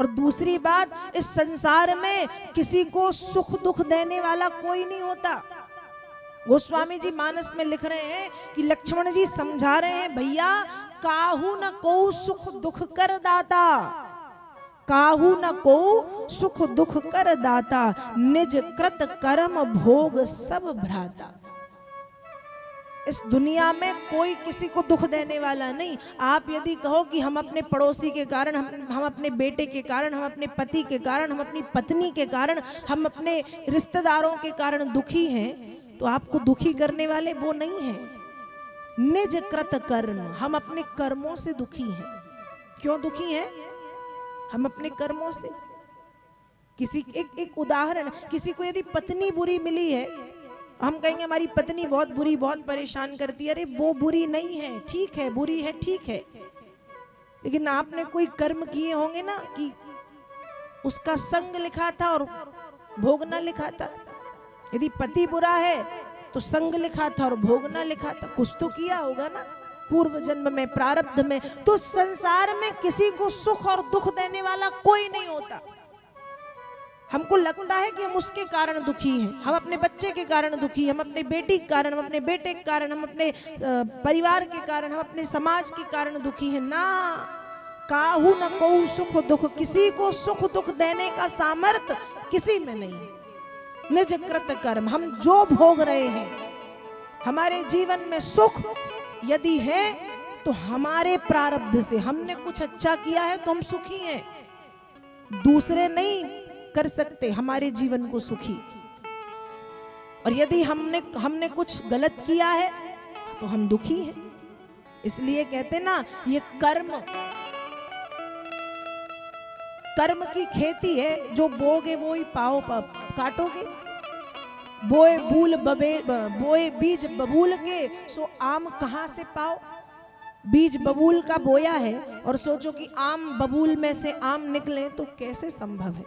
और दूसरी बात, इस संसार में किसी को सुख दुख देने वाला कोई नहीं होता। गोस्वामी जी मानस में लिख रहे हैं कि लक्ष्मण जी समझा रहे हैं, भैया काहू न को सुख दुख कर दाता, काहू न को सुख दुख कर दाता, निज कृत कर्म भोग सब भ्राता। इस दुनिया में कोई किसी को दुख देने वाला नहीं। आप यदि कहो कि हम अपने पड़ोसी के कारण, हम अपने बेटे के कारण, हम अपने पति के कारण, हम अपनी पत्नी के कारण, हम अपने रिश्तेदारों के कारण दुखी हैं, तो आपको दुखी करने वाले वो नहीं हैं। निज कृत कर्म, हम अपने कर्मों से दुखी हैं। क्यों दुखी हैं? हम अपने कर्मों से। किसी एक उदाहरण, किसी को यदि पत्नी बुरी मिली है, हम कहेंगे हमारी पत्नी बहुत बुरी, बहुत परेशान करती है। अरे वो बुरी नहीं है, ठीक है, बुरी है, ठीक है, लेकिन आपने कोई कर्म किए होंगे ना कि उसका संग लिखा था और भोगना लिखा था। यदि पति बुरा है तो संग लिखा था और भोगना लिखा था, कुछ तो किया होगा ना पूर्व जन्म में, प्रारब्ध में। तो संसार में किसी को सुख और दुख देने वाला कोई नहीं होता। हमको लगता है कि हम उसके कारण दुखी हैं, हम अपने बच्चे के कारण दुखी, हम अपने बेटी के कारण, हम अपने बेटे के कारण, हम अपने परिवार के कारण, हम अपने समाज के कारण दुखी हैं ना। काहू न को सुख दुख, किसी को सुख दुख देने का सामर्थ्य किसी में नहीं। निज कृत कर्म, हम जो भोग रहे हैं, हमारे जीवन में सुख यदि है तो हमारे प्रारब्ध से, हमने कुछ अच्छा किया है तो हम सुखी हैं। दूसरे नहीं कर सकते हमारे जीवन को सुखी। और यदि हमने कुछ गलत किया है तो हम दुखी हैं। इसलिए कहते ना, ये कर्म की खेती है, जो बोगे वो ही पाओ काटोगे। बोए बीज बबूल के, सो आम कहां से पाओ। बीज बबूल का बोया है और सोचो कि आम बबूल में से आम निकले, तो कैसे संभव है।